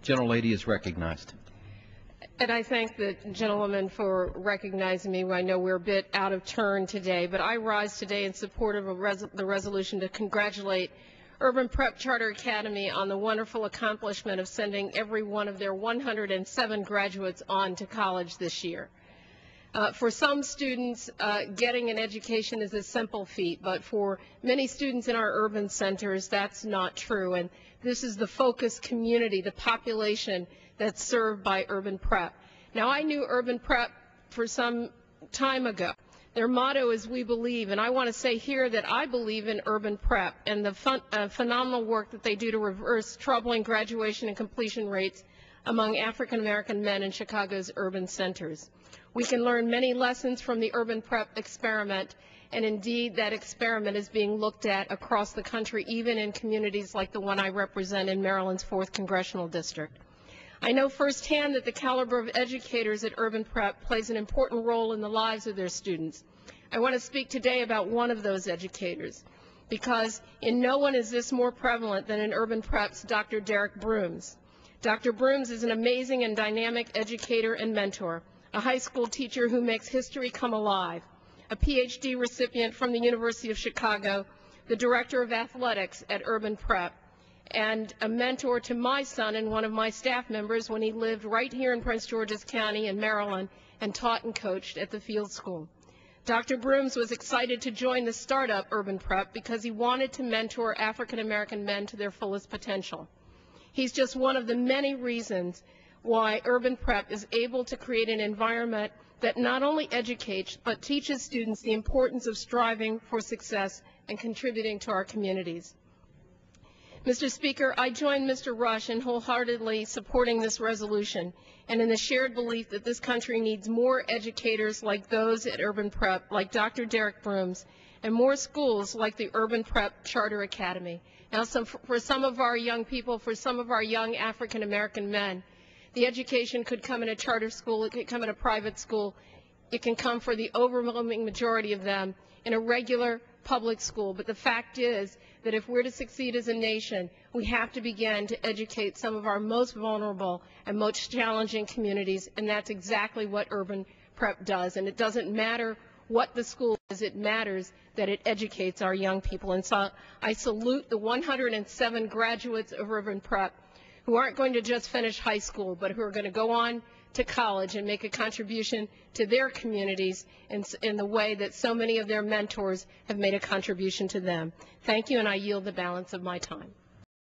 Gentlelady is recognized. And I thank the gentlewoman for recognizing me. I know we're a bit out of turn today, but I rise today in support of the resolution to congratulate Urban Prep Charter Academy on the wonderful accomplishment of sending every one of their 107 graduates on to college this year. For some students, getting an education is a simple feat, but for many students in our urban centers, that's not true. And this is the focus community, the population that's served by Urban Prep. Now, I knew Urban Prep for some time ago. Their motto is "We Believe," and I want to say here that I believe in Urban Prep and the phenomenal work that they do to reverse troubling graduation and completion rates among African American men in Chicago's urban centers. We can learn many lessons from the Urban Prep experiment, and indeed that experiment is being looked at across the country, even in communities like the one I represent in Maryland's 4th Congressional District. I know firsthand that the caliber of educators at Urban Prep plays an important role in the lives of their students. I want to speak today about one of those educators, because in no one is this more prevalent than in Urban Prep's Dr. Derek Brooms. Dr. Brooms is an amazing and dynamic educator and mentor, a high school teacher who makes history come alive, a PhD recipient from the University of Chicago, the director of athletics at Urban Prep, and a mentor to my son and one of my staff members when he lived right here in Prince George's County in Maryland and taught and coached at the field school. Dr. Brooms was excited to join the startup Urban Prep because he wanted to mentor African American men to their fullest potential. He's just one of the many reasons why Urban Prep is able to create an environment that not only educates but teaches students the importance of striving for success and contributing to our communities. Mr. Speaker, I join Mr. Rush in wholeheartedly supporting this resolution and in the shared belief that this country needs more educators like those at Urban Prep, like Dr. Derek Brooms, and more schools like the Urban Prep Charter Academy. Now, for some of our young people, for some of our young African American men, the education could come in a charter school, it could come in a private school, it can come for the overwhelming majority of them in a regular public school. But the fact is that if we're to succeed as a nation, we have to begin to educate some of our most vulnerable and most challenging communities, and that's exactly what Urban Prep does. And it doesn't matter what the school is, it matters that it educates our young people. And so I salute the 107 graduates of Urban Prep who aren't going to just finish high school, but who are going to go on to college and make a contribution to their communities in the way that so many of their mentors have made a contribution to them. Thank you, and I yield the balance of my time.